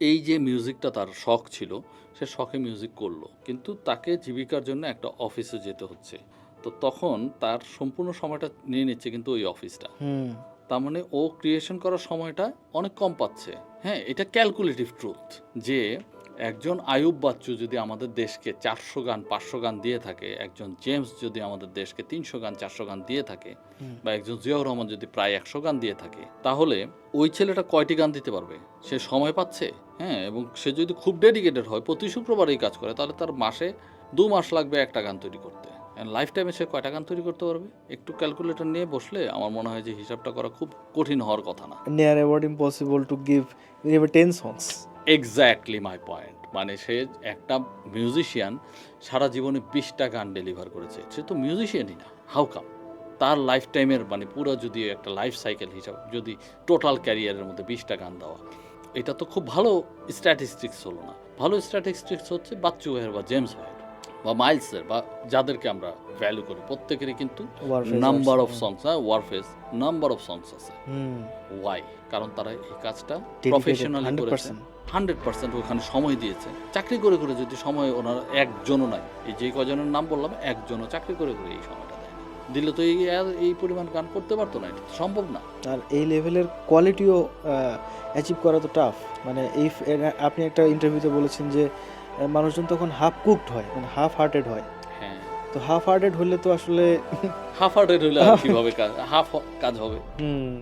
এই যে মিউজিকটা তার শখ ছিল, সে শখে মিউজিক করলো। কিন্তু তাকে জীবিকার জন্য একটা অফিসে যেতে হচ্ছে। তো তখন তার সম্পূর্ণ সময়টা নিয়ে নিচ্ছে কিন্তু ওই অফিসটা। হুম তার মানে ও ক্রিয়েশন করার সময়টা অনেক কম পাচ্ছে। হ্যাঁ, এটা ক্যালকুলেটিভ ট্রুথ যে একজন আইয়ুব বাচ্চু যদি আমাদের দেশকে 400 গান 500 গান দিয়ে থাকে, একজন জেমস যদি আমাদের দেশকে 300 গান 400 গান দিয়ে থাকে, হুম বা একজন জিয়াউর রহমান যদি প্রায় 100 গান দিয়ে থাকে, তাহলে ওই ছেলেটা কয়টি গান দিতে পারবে? সে সময় পাচ্ছে? হ্যাঁ, এবং সে যদি খুব ডেডিকেটেড হয়, প্রতি শুক্রবার এই কাজ করে, তাহলে তার মাসে 2 মাস লাগবে একটা গান তৈরি করতে। লাইফ টাইমে সে কয়টা গান তৈরি করতে পারবে? একটু ক্যালকুলেটর নিয়ে বসলে আমার মনে হয় যে হিসাবটা করা খুব কঠিন হওয়ার কথা না। near about impossible to give even 10 songs. Exactly my point. মানে সে একটা মিউজিশিয়ান সারা জীবনে 20টা গান ডেলিভার করেছে, সে তো মিউজিশিয়ানই না। How come? তার লাইফ টাইমের মানে পুরো যদি একটা লাইফ সাইকেল হিসাব, যদি টোটাল ক্যারিয়ারের মধ্যে 20টা গান দেওয়া, এটা তো খুব ভালো স্ট্যাটিস্টিক্স হলো না। ভালো স্ট্যাটিস্টিক্স হচ্ছে বাচ্চু ভাইয়ের বা জেমস ভাইয়ের বা মাইলসের বা যাদেরকে আমরা ভ্যালু করি, প্রত্যেকেরই কিন্তু Warfaze নাম্বার আছে, অফ সংস, হ্যাঁ, ওয়ারফেস নাম্বার অফ সংস আছে। হুম ওয়াই? কারণ তারা এই কাজটা dedicated প্রফেশনালি করেছে, 100%. 100% ওখানে সময় দিয়েছে। চাকরি করে করে যদি সময় ওনার একজনও নাই, এই যে কজনের নাম বললাম, একজনও চাকরি করে করে এই সময়টা দেয় না। দিলে তো এই পরিমাণ গান করতে পারতো না, এটা তো সম্ভব না। আর এই লেভেলের কোয়ালিটিও অ্যাচিভ করা তো টাফ। মানে এই আপনি একটা ইন্টারভিউতে বলেছেন যে মানুষজন তখন হাফ কুকড হয়, মানে হাফ হার্টেড হয়। হ্যাঁ, তো হাফ হার্টেড হলে তো আসলে হাফ হার্টেড হইলে আর কিভাবে কাজ, হাফ কাজ হবে? হুম